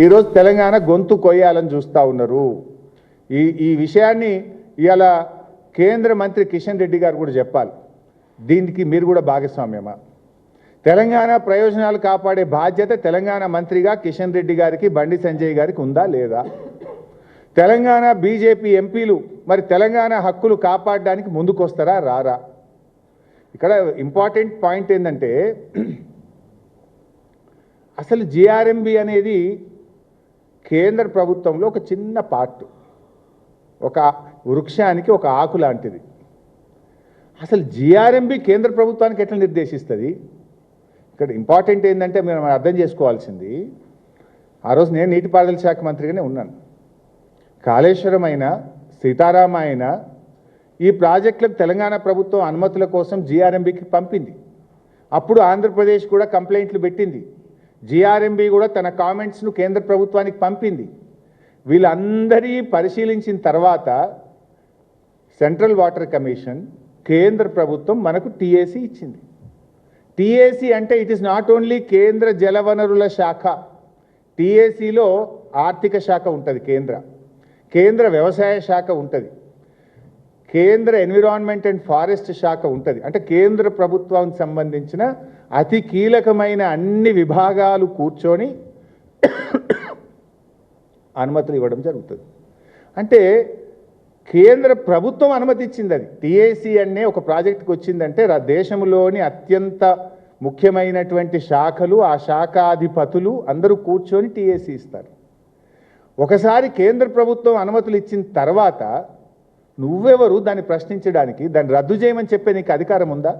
ఈరోజు తెలంగాణ గొంతు కొయ్యాలని చూస్తూ ఉన్నారు. ఈ విషయాన్ని ఇవాళ కేంద్ర మంత్రి కిషన్ రెడ్డి గారు కూడా చెప్పాలి. దీనికి మీరు కూడా భాగస్వామ్యమా? తెలంగాణ ప్రయోజనాలు కాపాడే బాధ్యత తెలంగాణ మంత్రిగా కిషన్ రెడ్డి గారికి, బండి సంజయ్ గారికి ఉందా లేదా? తెలంగాణ బీజేపీ ఎంపీలు మరి తెలంగాణ హక్కులు కాపాడడానికి ముందుకొస్తారా రారా? ఇక్కడ ఇంపార్టెంట్ పాయింట్ ఏంటంటే, అసలు జిఆర్ఎంబి అనేది కేంద్ర ప్రభుత్వంలో ఒక చిన్న పార్ట్, ఒక వృక్షానికి ఒక ఆకు లాంటిది. అసలు జిఆర్ఎంబి కేంద్ర ప్రభుత్వానికి ఎట్లా నిర్దేశిస్తుంది? ఇక్కడ ఇంపార్టెంట్ ఏంటంటే మనం అర్థం చేసుకోవాల్సింది, ఆ రోజు నేను నీటిపారుదల శాఖ మంత్రిగానే ఉన్నాను. కాళేశ్వరం అయినా సీతారామ అయినా ఈ ప్రాజెక్టులకు తెలంగాణ ప్రభుత్వం అనుమతుల కోసం జిఆర్ఎంబికి పంపింది. అప్పుడు ఆంధ్రప్రదేశ్ కూడా కంప్లైంట్లు పెట్టింది. జిఆర్ఎంబి కూడా తన కామెంట్స్ను కేంద్ర ప్రభుత్వానికి పంపింది. వీళ్ళందరి పరిశీలించిన తర్వాత సెంట్రల్ వాటర్ కమిషన్, కేంద్ర ప్రభుత్వం మనకు టీఏసీ ఇచ్చింది. టీఏసీ అంటే ఇట్ ఈస్ నాట్ ఓన్లీ కేంద్ర జలవనరుల శాఖ. టీఏసీలో ఆర్థిక శాఖ ఉంటుంది, కేంద్ర వ్యవసాయ శాఖ ఉంటుంది, కేంద్ర ఎన్విరాన్మెంట్ అండ్ ఫారెస్ట్ శాఖ ఉంటుంది. అంటే కేంద్ర ప్రభుత్వానికి సంబంధించిన అతి కీలకమైన అన్ని విభాగాలు కూర్చొని అనుమతులు ఇవ్వడం జరుగుతుంది. అంటే కేంద్ర ప్రభుత్వం అనుమతి ఇచ్చింది. అది టీఏసీ అనే ఒక ప్రాజెక్టుకి వచ్చిందంటే దేశంలోని అత్యంత ముఖ్యమైనటువంటి శాఖలు, ఆ శాఖాధిపతులు అందరూ కూర్చొని టీఏసీ ఇస్తారు. ఒకసారి కేంద్ర ప్రభుత్వం అనుమతులు ఇచ్చిన తర్వాత నువ్వెవరు దాన్ని ప్రశ్నించడానికి, దాన్ని రద్దు చేయమని చెప్పే నీకు అధికారం ఉందా?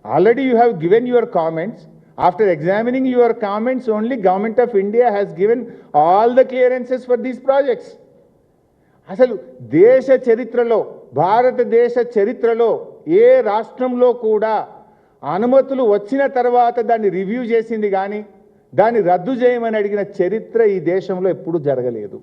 Already you have given your comments. After examining your comments only government of India has given all the clearances for these projects. అసలు దేశ చరిత్రలో, భారతదేశ చరిత్రలో ఏ రాష్ట్రంలో కూడా అనుమతులు వచ్చిన తర్వాత దాన్ని రివ్యూ చేసింది కానీ దాన్ని రద్దు చేయమని అడిగిన చరిత్ర ఈ దేశంలో ఎప్పుడూ జరగలేదు.